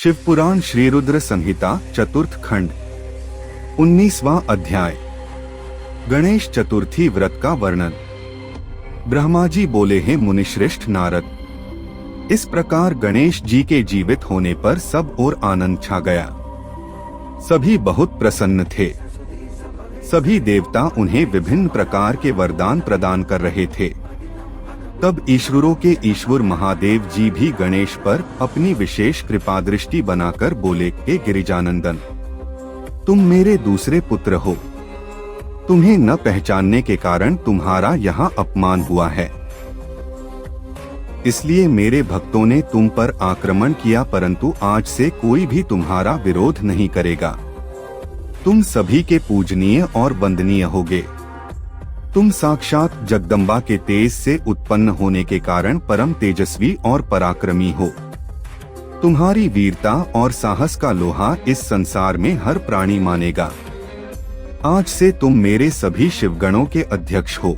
शिवपुराण श्री रुद्र संहिता चतुर्थ खंड 19वां अध्याय। गणेश चतुर्थी व्रत का वर्णन। ब्रह्मा जी बोले, हैं मुनिश्रेष्ठ नारद, इस प्रकार गणेश जी के जीवित होने पर सब ओर आनंद छा गया। सभी बहुत प्रसन्न थे। सभी देवता उन्हें विभिन्न प्रकार के वरदान प्रदान कर रहे थे। तब ईश्वरों के ईश्वर महादेव जी भी गणेश पर अपनी विशेष कृपा दृष्टि बनाकर बोले, हे गिरिजानंदन, तुम मेरे दूसरे पुत्र हो। तुम्हें न पहचानने के कारण तुम्हारा यहाँ अपमान हुआ है। इसलिए मेरे भक्तों ने तुम पर आक्रमण किया, परंतु आज से कोई भी तुम्हारा विरोध नहीं करेगा। तुम सभी के पूजनीय और वंदनीय होगे। तुम साक्षात जगदम्बा के तेज से उत्पन्न होने के कारण परम तेजस्वी और पराक्रमी हो। तुम्हारी वीरता और साहस का लोहा इस संसार में हर प्राणी मानेगा। आज से तुम मेरे सभी शिवगणों के अध्यक्ष हो।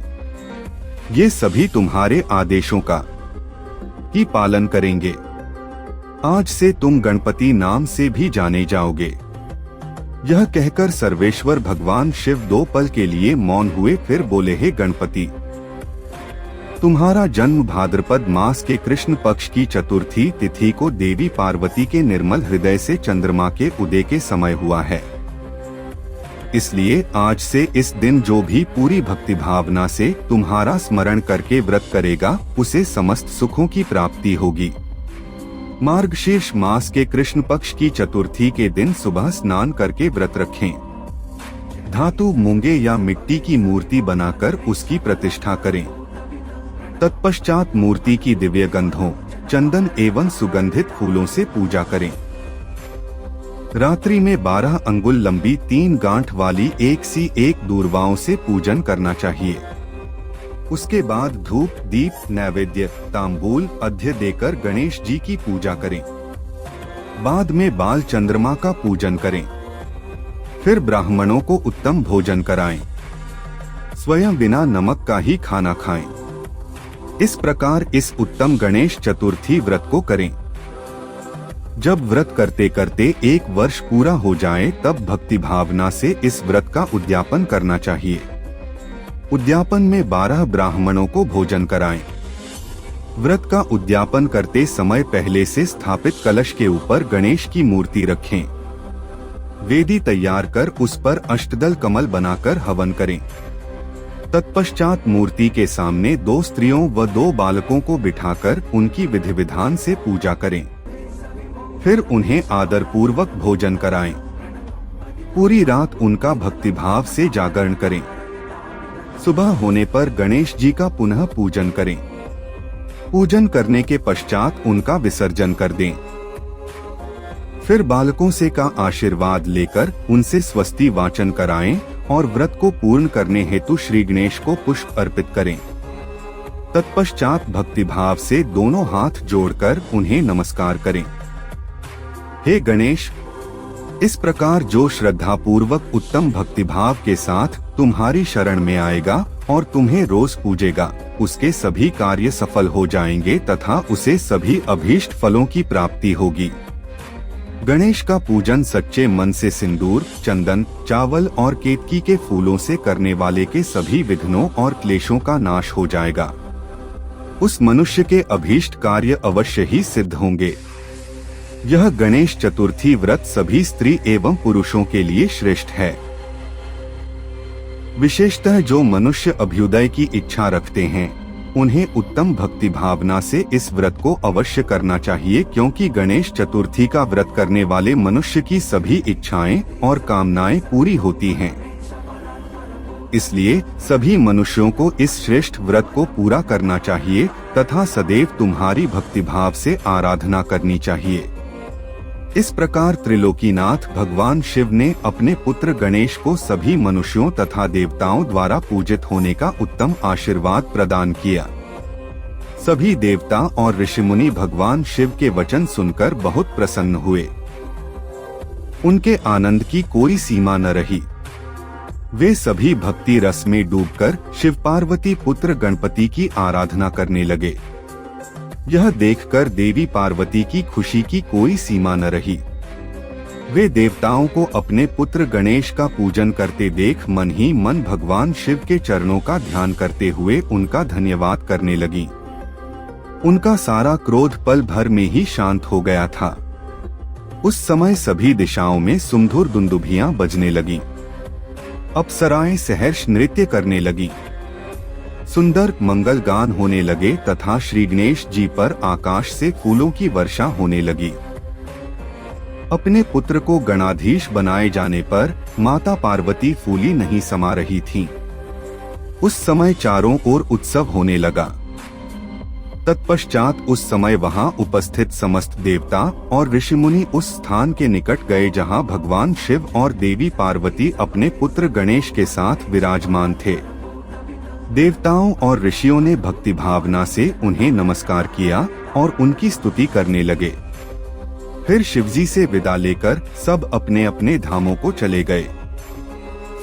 ये सभी तुम्हारे आदेशों का ही पालन करेंगे। आज से तुम गणपति नाम से भी जाने जाओगे। यह कहकर सर्वेश्वर भगवान शिव 2 पल के लिए मौन हुए, फिर बोले, हे गणपति, तुम्हारा जन्म भाद्रपद मास के कृष्ण पक्ष की चतुर्थी तिथि को देवी पार्वती के निर्मल हृदय से चंद्रमा के उदय के समय हुआ है। इसलिए आज से इस दिन जो भी पूरी भक्ति भावना से तुम्हारा स्मरण करके व्रत करेगा, उसे समस्त सुखों की प्राप्ति होगी। मार्गशीर्ष मास के कृष्ण पक्ष की चतुर्थी के दिन सुबह स्नान करके व्रत रखें। धातु, मूंगे या मिट्टी की मूर्ति बनाकर उसकी प्रतिष्ठा करें। तत्पश्चात मूर्ति की दिव्य गंधों, चंदन एवं सुगंधित फूलों से पूजा करें। रात्रि में 12 अंगुल लंबी 3 गांठ वाली एक सी एक दूर्वाओं से पूजन करना चाहिए। उसके बाद धूप, दीप, नैवेद्य, तांबूल, अर्घ्य देकर गणेश जी की पूजा करें। बाद में बाल चंद्रमा का पूजन करें। फिर ब्राह्मणों को उत्तम भोजन कराएं। स्वयं बिना नमक का ही खाना खाएं। इस प्रकार इस उत्तम गणेश चतुर्थी व्रत को करें। जब व्रत करते करते 1 वर्ष पूरा हो जाए, तब भक्ति भावना से इस व्रत का उद्यापन करना चाहिए। उद्यापन में 12 ब्राह्मणों को भोजन कराएं। व्रत का उद्यापन करते समय पहले से स्थापित कलश के ऊपर गणेश की मूर्ति रखें। वेदी तैयार कर उस पर अष्टदल कमल बनाकर हवन करें। तत्पश्चात मूर्ति के सामने 2 स्त्रियों व 2 बालकों को बिठाकर उनकी विधि विधान से पूजा करें। फिर उन्हें आदर पूर्वक भोजन कराएं। पूरी रात उनका भक्तिभाव से जागरण करें। सुबह होने पर गणेश जी का पुनः पूजन करें। पूजन करने के पश्चात उनका विसर्जन कर दें। फिर बालकों से का आशीर्वाद लेकर उनसे स्वस्ति वाचन कराएं और व्रत को पूर्ण करने हेतु श्री गणेश को पुष्प अर्पित करें। तत्पश्चात भक्तिभाव से दोनों हाथ जोड़कर उन्हें नमस्कार करें। हे गणेश, इस प्रकार जो श्रद्धा पूर्वक उत्तम भक्तिभाव के साथ तुम्हारी शरण में आएगा और तुम्हें रोज पूजेगा, उसके सभी कार्य सफल हो जाएंगे तथा उसे सभी अभीष्ट फलों की प्राप्ति होगी। गणेश का पूजन सच्चे मन से सिंदूर, चंदन, चावल और केतकी के फूलों से करने वाले के सभी विघ्नों और क्लेशों का नाश हो जाएगा। उस मनुष्य के अभीष्ट कार्य अवश्य ही सिद्ध होंगे। यह गणेश चतुर्थी व्रत सभी स्त्री एवं पुरुषों के लिए श्रेष्ठ है। विशेषतः जो मनुष्य अभ्युदय की इच्छा रखते हैं, उन्हें उत्तम भक्ति भावना से इस व्रत को अवश्य करना चाहिए, क्योंकि गणेश चतुर्थी का व्रत करने वाले मनुष्य की सभी इच्छाएं और कामनाएं पूरी होती हैं। इसलिए सभी मनुष्यों को इस श्रेष्ठ व्रत को पूरा करना चाहिए तथा सदैव तुम्हारी भक्तिभाव से आराधना करनी चाहिए। इस प्रकार त्रिलोकीनाथ भगवान शिव ने अपने पुत्र गणेश को सभी मनुष्यों तथा देवताओं द्वारा पूजित होने का उत्तम आशीर्वाद प्रदान किया। सभी देवता और ऋषिमुनि भगवान शिव के वचन सुनकर बहुत प्रसन्न हुए। उनके आनंद की कोई सीमा न रही। वे सभी भक्ति रस में डूबकर शिव पार्वती पुत्र गणपति की आराधना करने लगे। यह देखकर देवी पार्वती की खुशी की कोई सीमा न रही। वे देवताओं को अपने पुत्र गणेश का पूजन करते देख मन ही मन भगवान शिव के चरणों का ध्यान करते हुए उनका धन्यवाद करने लगी। उनका सारा क्रोध पल भर में ही शांत हो गया था। उस समय सभी दिशाओं में सुमधुर दुंदुभियां बजने लगी। अप्सराएं सहर्ष नृत्य करने लगी। सुंदर मंगल गान होने लगे तथा श्री गणेश जी पर आकाश से फूलों की वर्षा होने लगी। अपने पुत्र को गणाधीश बनाए जाने पर माता पार्वती फूली नहीं समा रही थीं। उस समय चारों ओर उत्सव होने लगा। तत्पश्चात उस समय वहां उपस्थित समस्त देवता और ऋषिमुनि उस स्थान के निकट गए जहां भगवान शिव और देवी पार्वती अपने पुत्र गणेश के साथ विराजमान थे। देवताओं और ऋषियों ने भक्ति भावना से उन्हें नमस्कार किया और उनकी स्तुति करने लगे। फिर शिवजी से विदा लेकर सब अपने अपने धामों को चले गए।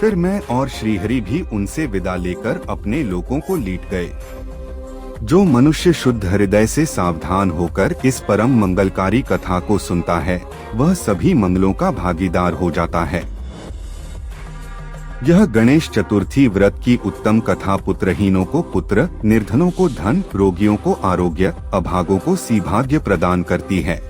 फिर मैं और श्रीहरि भी उनसे विदा लेकर अपने लोकों को लीट गए। जो मनुष्य शुद्ध हृदय से सावधान होकर इस परम मंगलकारी कथा को सुनता है वह सभी मंगलों का भागीदार हो जाता है। यह गणेश चतुर्थी व्रत की उत्तम कथा पुत्रहीनों को पुत्र, निर्धनों को धन, रोगियों को आरोग्य, अभागों को सौभाग्य प्रदान करती है।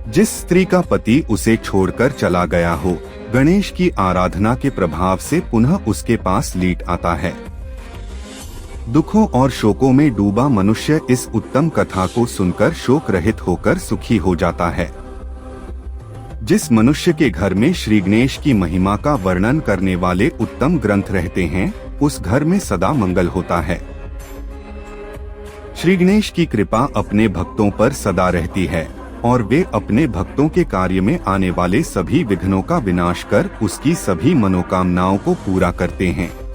जिस स्त्री का पति उसे छोड़कर चला गया हो, गणेश की आराधना के प्रभाव से पुनः उसके पास लीट आता है। दुखों और शोकों में डूबा मनुष्य इस उत्तम कथा को सुनकर शोक रहित होकर सुखी हो जाता है। जिस मनुष्य के घर में श्री गणेश की महिमा का वर्णन करने वाले उत्तम ग्रंथ रहते हैं, उस घर में सदा मंगल होता है। श्री गणेश की कृपा अपने भक्तों पर सदा रहती है और वे अपने भक्तों के कार्य में आने वाले सभी विघ्नों का विनाश कर उसकी सभी मनोकामनाओं को पूरा करते हैं।